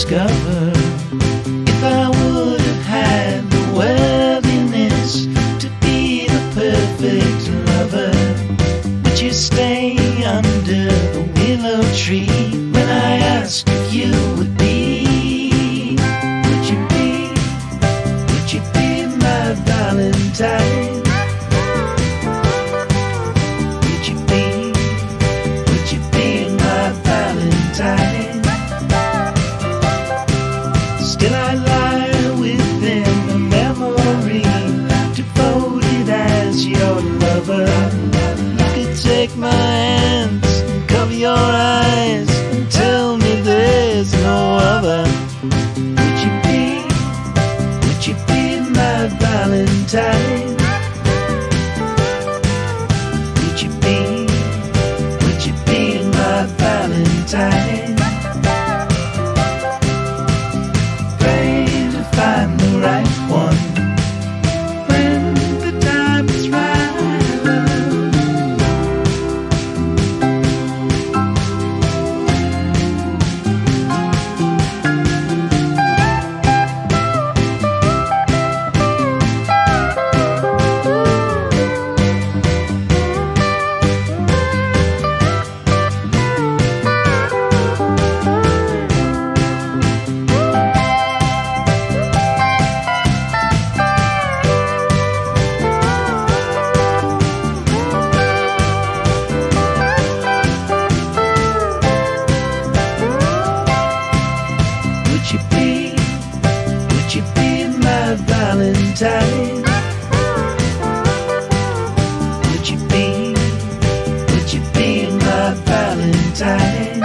discover if I would have had the worthiness to be the perfect lover. Would you stay under the willow tree when I asked if you would be? Would you be my Valentine? Would you be my Valentine? Still I lie within the memory, devoted as your lover. You could take my hands and cover your eyes and tell me there's no other. Would you be my Valentine? Would you be my Valentine? Pray to find the right one when the time is right. Would you be my Valentine? Would you be my Valentine?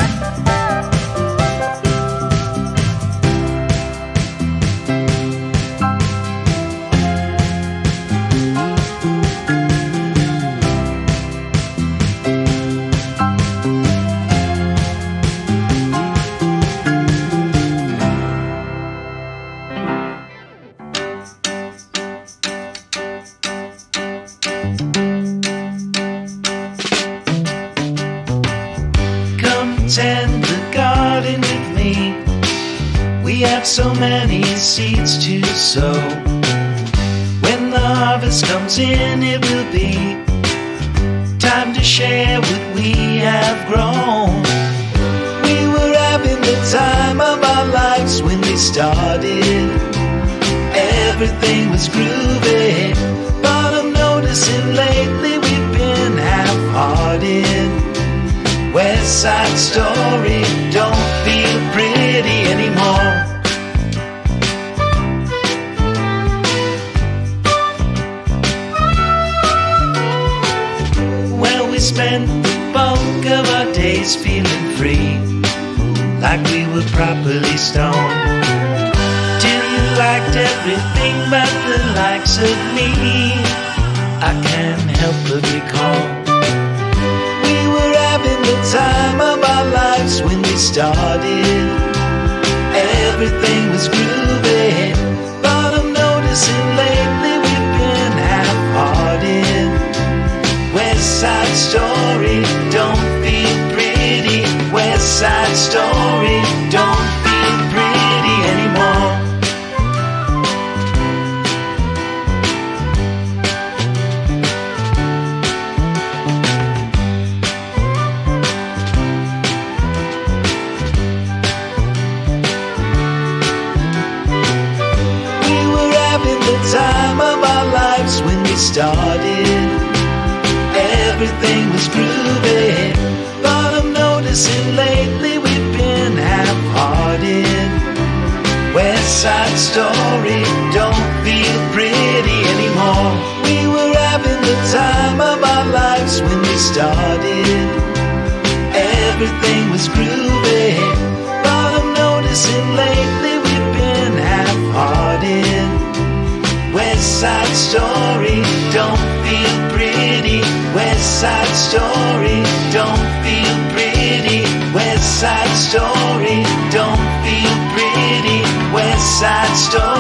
Tend the garden with me. We have so many seeds to sow. When the harvest comes in, it will be time to share what we have grown. We were having the time of our lives when we started. Everything was groovy, but I'm noticing lately we've been half-hearted. West Side Story don't feel pretty anymore. Well, we spent the bulk of our days feeling free, like we were properly stoned, till you liked everything but the likes of me. I can't help but recall the time of our lives when we started. Everything was groovy, but I'm noticing lately we've been half-hearted. West Side Story don't feel pretty. West Side Story don't feel pretty anymore. Time of our lives when we started. Everything was groovy, but I'm noticing lately we've been half-hearted. West Side Story don't feel pretty anymore. We were having the time of our lives when we started. Everything was groovy, but I'm noticing lately we've been half-hearted. West Side Story don't feel pretty. West Side Story don't feel pretty. West Side Story don't feel pretty. West Side Story